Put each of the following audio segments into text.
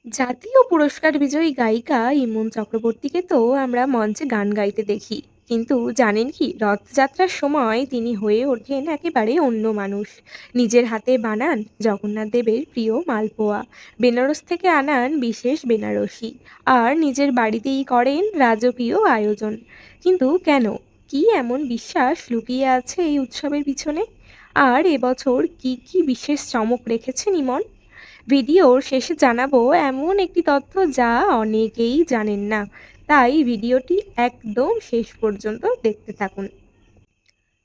জাতীয় পুরস্কার বিজয়ী গায়িকা ইমন চক্রবর্তীকে তো আমরা মঞ্চে গান গাইতে দেখি, কিন্তু জানেন কি রথযাত্রার সময় তিনি হয়ে ওঠেন একেবারে অন্য মানুষ। নিজের হাতে বানান জগন্নাথ দেবের প্রিয় মালপোয়া, বেনারস থেকে আনান বিশেষ বেনারসি, আর নিজের বাড়িতেই করেন রাজকীয় আয়োজন। কিন্তু কেন, কি এমন বিশ্বাস লুকিয়ে আছে এই উৎসবের পিছনে? আর এবছর কি কি বিশেষ চমক রেখেছেন ইমন? ভিডিওর শেষে জানাবো এমন একটি তথ্য যা অনেকেই জানেন না, তাই ভিডিওটি একদম শেষ পর্যন্ত দেখতে থাকুন।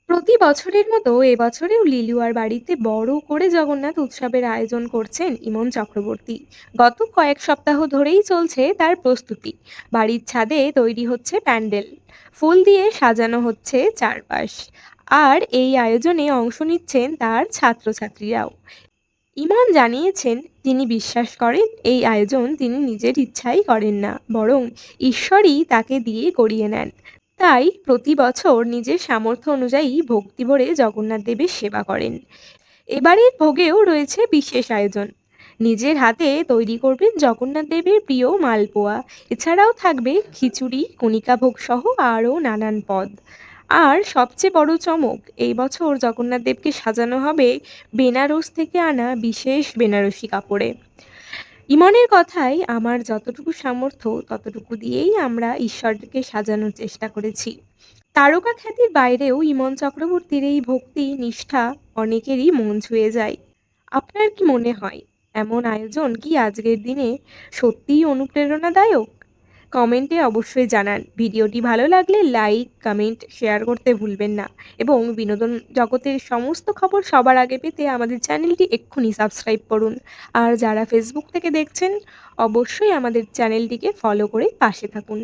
প্রতি বছরের মতো এবছরেও লিলুয়ার বাড়িতে বড় করে জগন্নাথ উৎসবের আয়োজন করছেন ইমন চক্রবর্তী। গত কয়েক সপ্তাহ ধরেই চলছে তার প্রস্তুতি। বাড়ির ছাদে তৈরি হচ্ছে প্যান্ডেল, ফুল দিয়ে সাজানো হচ্ছে চারপাশ, আর এই আয়োজনে অংশ নিচ্ছেন তার ছাত্রছাত্রীরাও। ইমন জানিয়েছেন, তিনি বিশ্বাস করেন এই আয়োজন তিনি নিজের ইচ্ছাই করেন না, বরং ঈশ্বরই তাকে দিয়ে করিয়ে নেন। তাই প্রতি বছর নিজের সামর্থ্য অনুযায়ী ভক্তি ভরে জগন্নাথ দেবের সেবা করেন। এবারের ভোগেও রয়েছে বিশেষ আয়োজন। নিজের হাতে তৈরি করবেন জগন্নাথ দেবের প্রিয় মালপোয়া। এছাড়াও থাকবে খিচুড়ি, কণিকা ভোগ সহ আরও নানান পদ। আর সবচেয়ে বড় চমক, এই বছর জগন্নাথ দেবকে সাজানো হবে বেনারস থেকে আনা বিশেষ বেনারসি কাপড়ে। ইমনের কথাই, আমার যতটুকু সামর্থ্য ততটুকু দিয়েই আমরা ঈশ্বরকে সাজানোর চেষ্টা করেছি। তারকা খ্যাতির বাইরেও ইমন চক্রবর্তীর এই ভক্তি নিষ্ঠা অনেকেরই মন ছুঁয়ে যায়। আপনার কি মনে হয়, এমন আয়োজন কি আজকের দিনে সত্যিই অনুপ্রেরণাদায়ক? কমেন্টে অবশ্যই জানান। ভিডিওটি ভালো লাগলে লাইক, কমেন্ট, শেয়ার করতে ভুলবেন না। এবং বিনোদন জগতের সমস্ত খবর সবার আগে পেতে আমাদের চ্যানেলটি এক্ষুনি সাবস্ক্রাইব করুন। আর যারা ফেসবুক থেকে দেখছেন, অবশ্যই আমাদের চ্যানেলটিকে ফলো করে পাশে থাকুন।